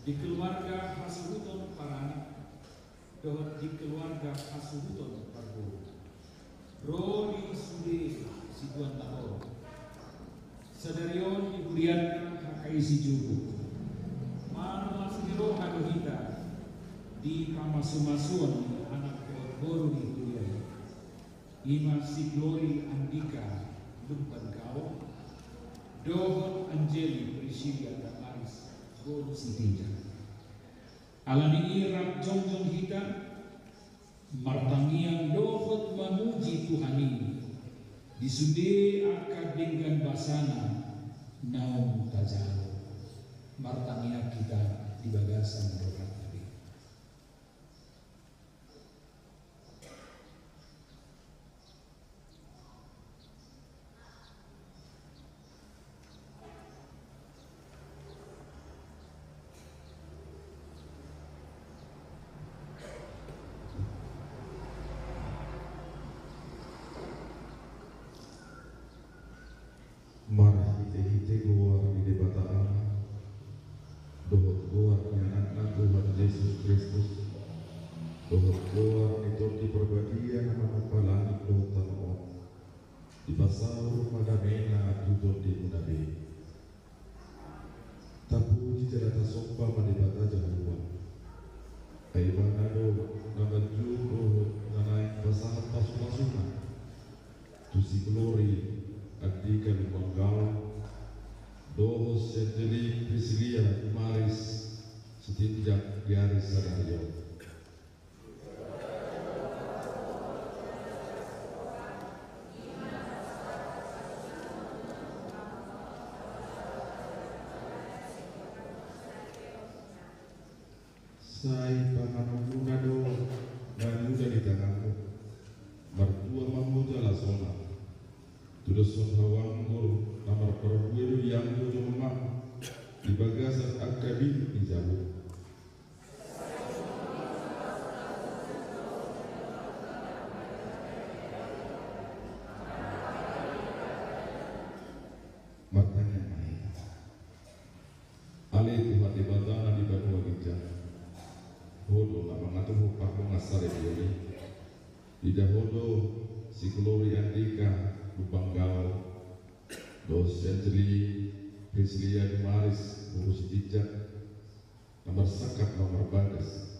di keluarga Hasuhuton Parani, dohot di keluarga Hasuhuton Parbo, Rodi Sude Situan Taho, Sadarion Iburian Hakai Sijubu, Mano Asiro Hadohita, di Kamasumasuan anak Boru di Kuliah, Ima Siglori Andika Lumpan Kau, Dohot Anjeli Priscilia Damaris Boru Sidija, Alani Irap Jongjong Hita, Martangiang Dohot Mamuji Tuhani, Disude akad dengan basana Naum Tajal, Martangiang kita di bagasan doa. Marah hite keluar di debataan dohot keluar anak Tuhan Yesus Kristus, dohot keluar itu di perbadian nama palani dohot tanah di pasar Madamena tutup di Munabe tapu di cerita sopa madebata jahuan aibanado nabanju dohot nanaik pasar pasu-pasuna tusi glory Adika Lumanggal Dohos Senteri Priscilia Maris Setinjak Garis Sadario Sai panganong lunado Manuda di tanganmu Mertua mamuda lasona Tudos hawang guru nomor perbuiru yang tujuh lemah di bagasan akademi di Jawa. Makanya alih Tuhan di badana di Banua Gija. Hodo nama ngatuh paku ngasare diori. Tidak hodo si Glory Andika Lubanggal, Dosentri, Priscilia Maris, Urus Tijak, nomor sakat nomor bagas.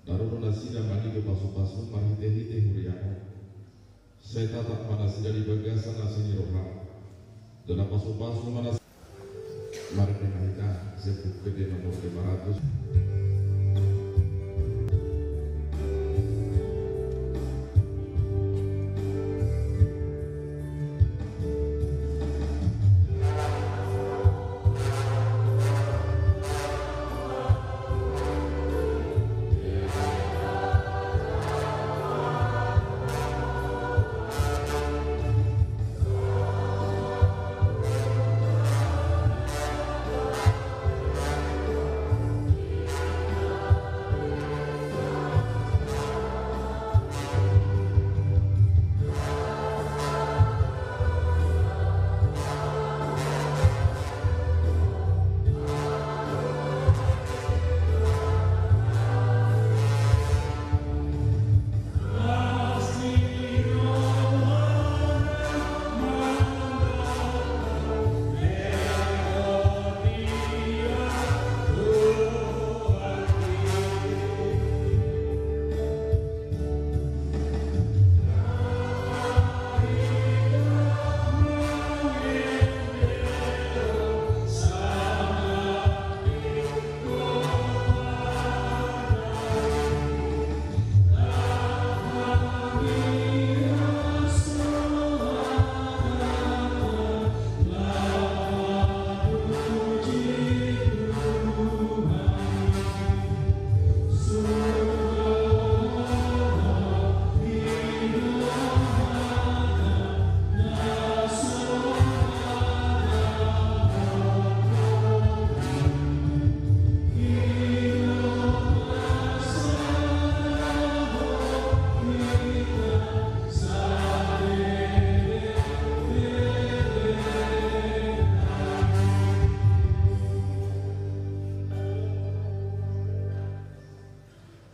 Darono nasida mani ke pasu-pasu marhite-hite huriano. Saya tatap mana sida di bagasan nasini roham. Dan pasu-pasu mana mari kita sebut ke nomor 500.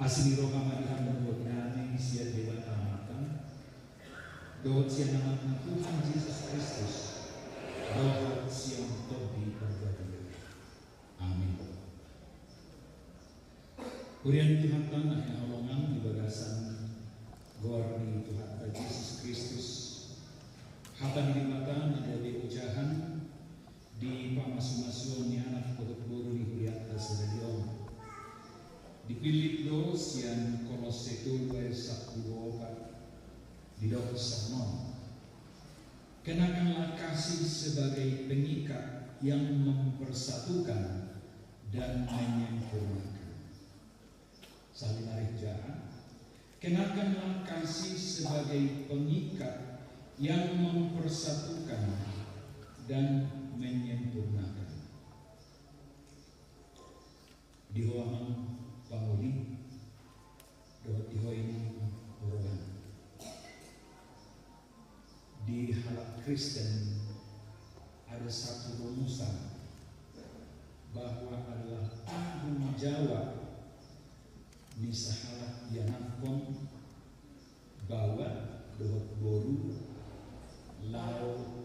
Asini roh kamadihan membuat nami siap dewa tamatan. Doa siang nama Tuhan Yesus Kristus. Doa siang tobi berbahagia. Amin. Kurian Tuhan tanah yang holongan di bagasan Gorni Tuhan Yesus Kristus. Hatan di mata menjadi ucahan di pamasu-masu ni anak kotor-kotor di huriata sedadion. Dipilih dos yang Kolose 2:1-4 di dalam sermon. Kenakanlah kasih sebagai pengikat yang mempersatukan dan menyempurnakan. Saling arif jahat. Kenakanlah kasih sebagai pengikat yang mempersatukan dan menyempurnakan. Di ruangan Panguli, doa ini orang di halak Kristen ada satu rumusan bahwa adalah tanggung jawab misahalah yanakon bawa doa boru lau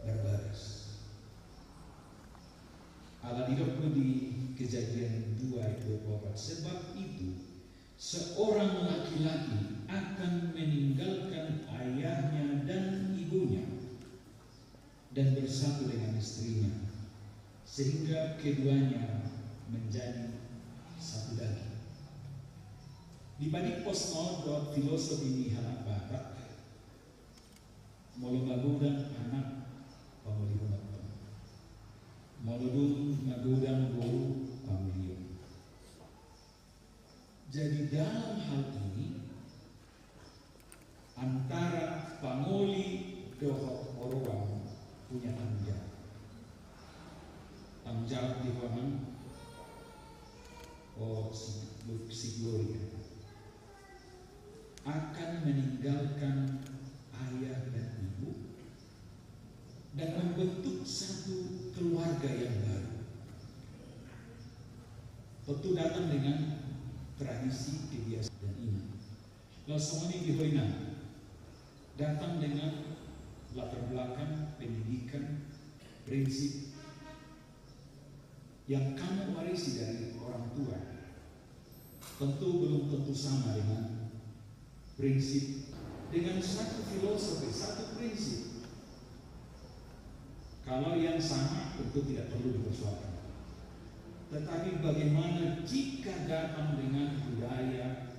berbaris. Allah didokter di Kejadian 2:24. Sebab itu seorang laki-laki akan meninggalkan ayahnya dan ibunya dan bersatu dengan istrinya sehingga keduanya menjadi satu daging. Di balik posno filosofi ini halak barat molo magudang anak pamulihunat molodung magudang guru pamilio. Jadi dalam hal ini antara panguli dohok orang punya tanggung jawab. Tanggung jawab di ruangan si Gloria akan meninggalkan ayah dan ibu dan membentuk satu keluarga yang baru. Tentu datang dengan tradisi, kebiasaan dan iman. Lalu semua ini dihoina datang dengan latar belakang pendidikan, prinsip yang kamu warisi dari orang tua. Tentu belum tentu sama dengan prinsip, dengan satu filosofi, satu prinsip. Kalau yang sama tentu tidak perlu dipersoalkan. Tetapi bagaimana jika datang dengan budaya,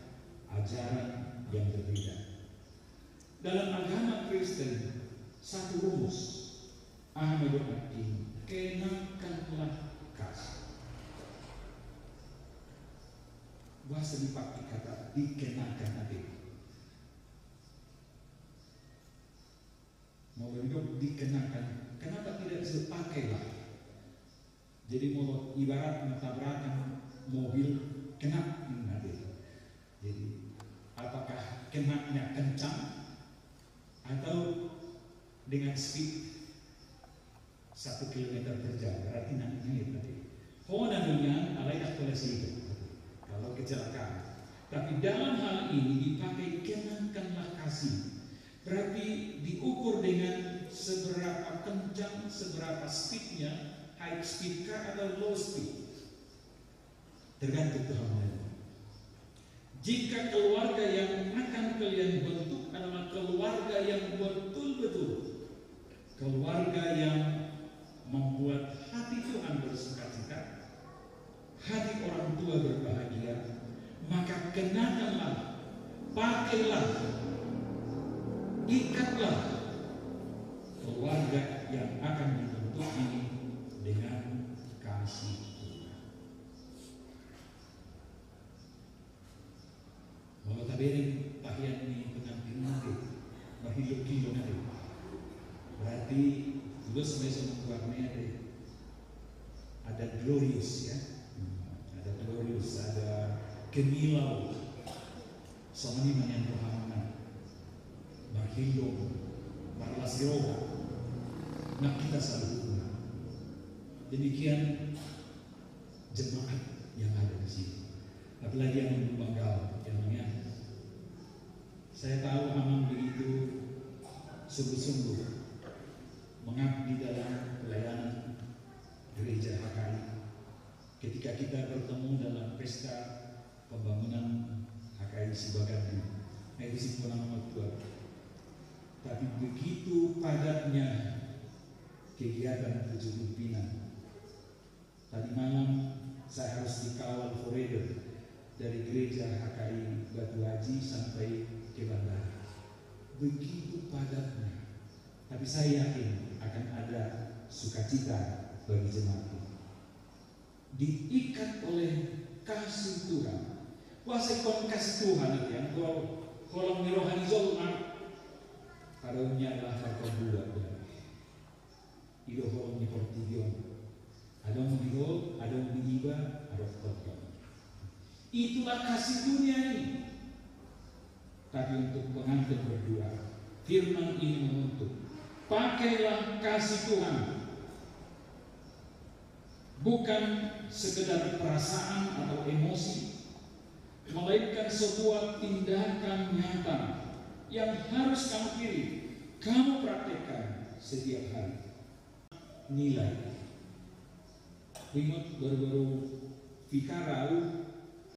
ajaran yang berbeda? Dalam agama Kristen, satu rumus Ahmadul Hakim, kenakanlah kasih. Bahasa dipakai kata dikenakan adik. Mau hidup dikenakan, kenapa tidak sepakailah? Jadi mau ibarat tabrakan mobil kena adik. Jadi apakah kenaknya kencang atau dengan speed 1 km per jam? Berarti nantinya itu tadi. Honan dengan alai aktualisasi itu. Kalau kecelakaan. Tapi dalam hal ini dipakai kenakanlah kasih. Berarti diukur dengan seberapa kencang, seberapa speednya, high speed kah atau low speed. Tergantung Tuhan. Jika keluarga yang akan kalian bentuk adalah keluarga yang betul-betul, keluarga yang membuat hati Tuhan bersuka-cita, hati orang tua berbahagia, maka kenakanlah, pakailah, ikatlah keluarga yang akan dibentuk ini dengan kasih Tuhan. Kalau tabirin pahian ini pengantin nanti, berhidup kilo nanti, berarti juga sebagai keluarnya ada glorious ya, ada glorious, ada kemilau, sama ini menyentuh hama, berhidup, berlas roh. Nah kita selalu demikian jemaat yang ada di sini. Tapi pelajaran Banggal yang saya tahu Amang begitu sungguh-sungguh mengabdi dalam pelayanan gereja HKI. Ketika kita bertemu dalam pesta pembangunan HKI Sibagandi, itu sih nomor 2. Tapi begitu padatnya kegiatan 7 pimpinan. Tadi malam saya harus dikawal forever dari gereja HKI Batu Haji sampai ke bandara. Begitu padatnya. Tapi saya yakin akan ada sukacita bagi jemaat. Diikat oleh kasih Tuhan. Kuasa ikon kasih Tuhan itu yang kalau rohani zolma karunia adalah berkebuat. Ido holong ni portigion. Adong bihol, adong bihiba, adong total. Itulah kasih dunia ini. Tapi untuk pengantin berdua, firman ini menuntut, pakailah kasih Tuhan, bukan sekedar perasaan atau emosi, melainkan sebuah tindakan nyata yang harus kamu pilih, kamu praktekkan setiap hari. Nilai. Ingat baru-baru Fikarau